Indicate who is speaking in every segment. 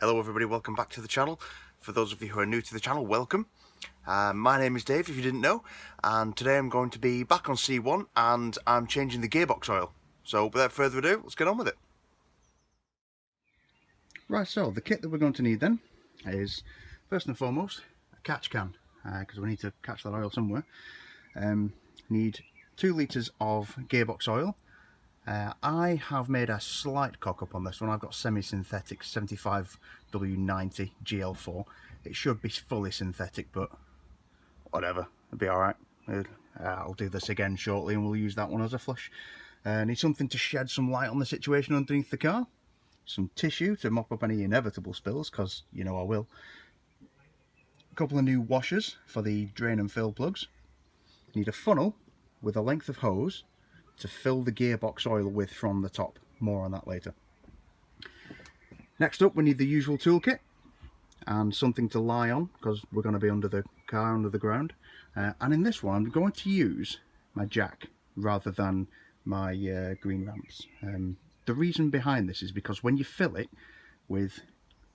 Speaker 1: Hello everybody, welcome back to the channel. For those of you who are new to the channel, welcome. My name is Dave, if you didn't know, and today I'm going to be back on C1 and I'm changing the gearbox oil. So without further ado, let's get on with it.
Speaker 2: Right, so the kit that we're going to need then is, first and foremost, a catch can, because we need to catch that oil somewhere. Need 2 litres of gearbox oil. I have made a slight cock up on this one. I've got semi-synthetic 75W90 GL4. It should be fully synthetic, but whatever, it'll be alright. I'll do this again shortly and we'll use that one as a flush. Need something to shed some light on the situation underneath the car. Some tissue to mop up any inevitable spills, because you know I will. A couple of new washers for the drain and fill plugs. Need a funnel with a length of hose to fill the gearbox oil with from the top. More on that later. Next up, we need the usual toolkit and something to lie on, because we're going to be under the car, under the ground. And in this one, I'm going to use my jack rather than my green ramps. The reason behind this is because when you fill it with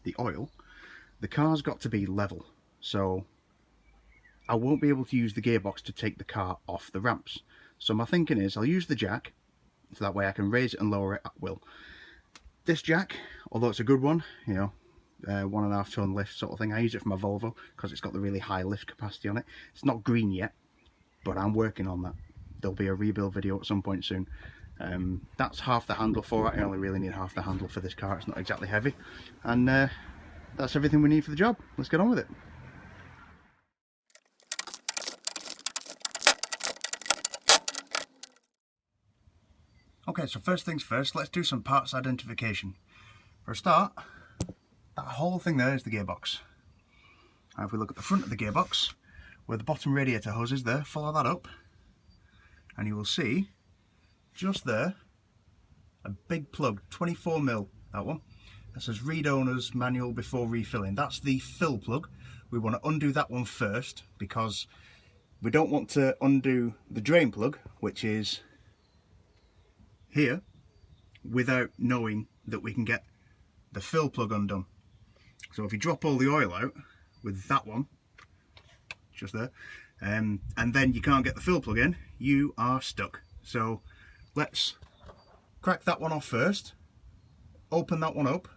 Speaker 2: the oil, the car's got to be level. So I won't be able to use the gearbox to take the car off the ramps. So my thinking is I'll use the jack, so that way I can raise it and lower it at will. This jack, although it's a good one, you know, 1.5 ton lift sort of thing, I use it for my Volvo because it's got the really high lift capacity on it. It's not green yet, but I'm working on that. There'll be a rebuild video at some point soon. That's half the handle for it. I only really need half the handle for this car. It's not exactly heavy. And that's everything we need for the job. Let's get on with it. Okay, so first things first, let's do some parts identification. For a start, that whole thing there is the gearbox. Now if we look at the front of the gearbox, where the bottom radiator hose is there, follow that up, and you will see, just there, a big plug, 24mm, that one. That says read owner's manual before refilling. That's the fill plug. We want to undo that one first, because we don't want to undo the drain plug, which is here, without knowing that we can get the fill plug undone. So if you drop all the oil out with that one, just there, and then you can't get the fill plug in, you are stuck. So let's crack that one off first, open that one up,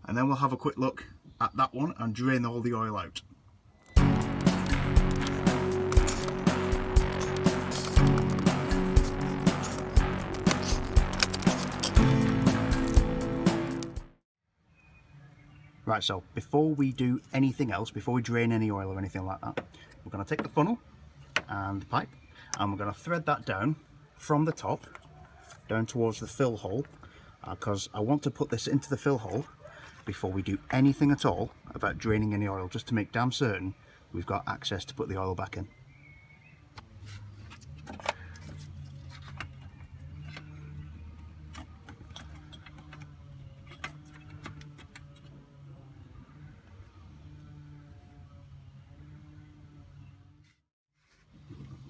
Speaker 2: and then we'll have a quick look at that one and drain all the oil out. Right, so before we do anything else, before we drain any oil or anything like that, we're going to take the funnel and the pipe and we're going to thread that down from the top down towards the fill hole, because I want to put this into the fill hole before we do anything at all about draining any oil, just to make damn certain we've got access to put the oil back in.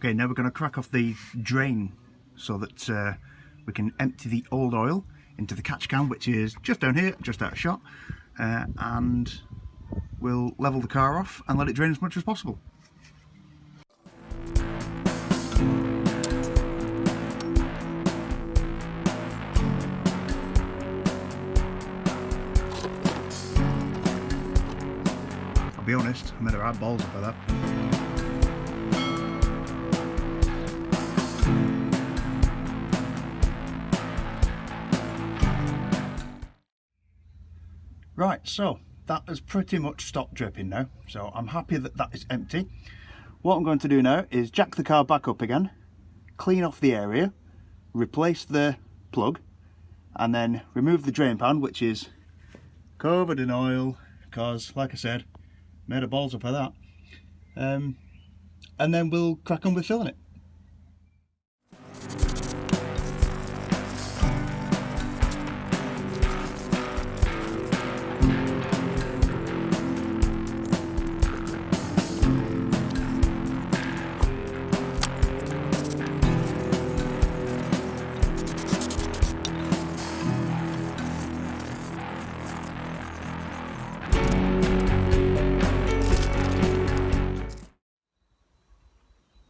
Speaker 2: Okay, now we're going to crack off the drain so that we can empty the old oil into the catch can, which is just down here, just out of shot, and we'll level the car off and let it drain as much as possible. I'll be honest, I made a right balls up of that. Right, so that has pretty much stopped dripping now, so I'm happy that that is empty. What I'm going to do now is jack the car back up again, clean off the area, replace the plug, and then remove the drain pan, which is covered in oil, because, like I said, made a balls up of that. And then we'll crack on with filling it.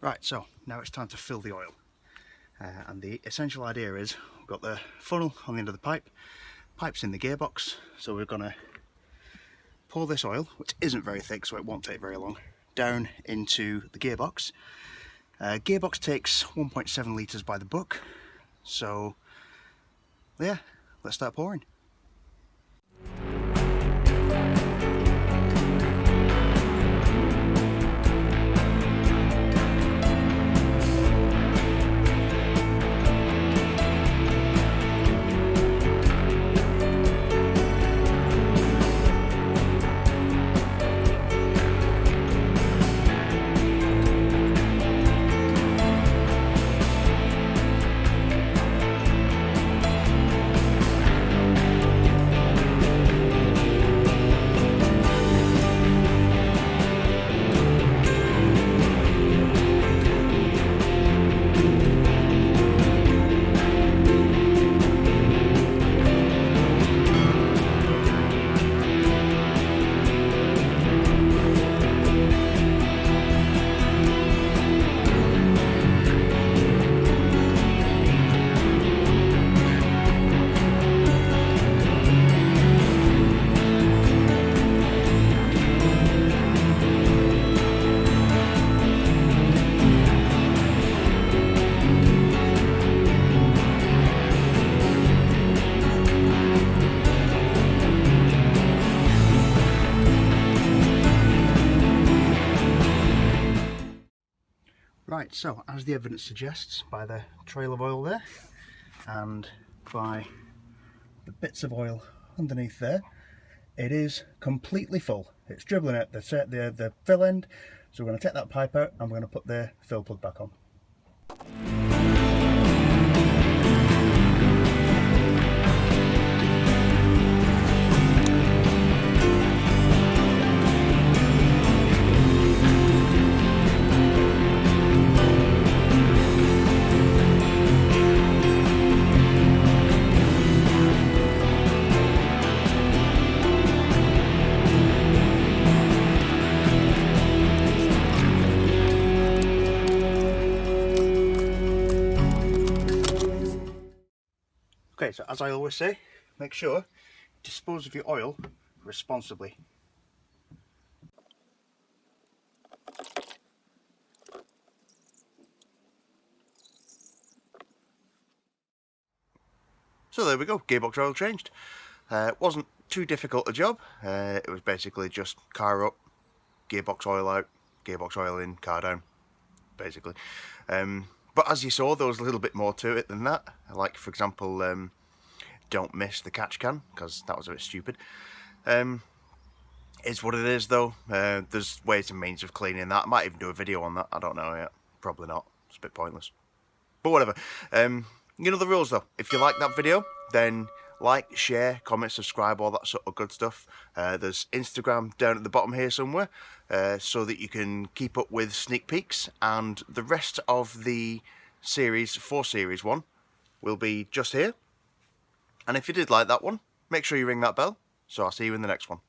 Speaker 2: Right, so now it's time to fill the oil. And the essential idea is we've got the funnel on the end of the pipe's in the gearbox, so we're going to pour this oil, which isn't very thick so it won't take very long, down into the gearbox. Gearbox takes 1.7 litres by the book, so yeah, let's start pouring. Right, so as the evidence suggests, by the trail of oil there and by the bits of oil underneath there, it is completely full. It's dribbling at the fill end, so we're going to take that pipe out and we're going to put the fill plug back on. Okay, so as I always say, make sure you dispose of your oil responsibly.
Speaker 1: So there we go, gearbox oil changed. It wasn't too difficult a job. It was basically just car up, gearbox oil out, gearbox oil in, car down, basically. But as you saw, there was a little bit more to it than that. Like, for example, don't miss the catch can, because that was a bit stupid. It's what it is, though. There's ways and means of cleaning that. I might even do a video on that. I don't know yet. Probably not. It's a bit pointless. But whatever. You know the rules, though. If you like that video, then like, share, comment, subscribe, all that sort of good stuff. There's Instagram down at the bottom here somewhere, so that you can keep up with sneak peeks. And the rest of the series for Series 1 will be just here. And if you did like that one, make sure you ring that bell. So I'll see you in the next one.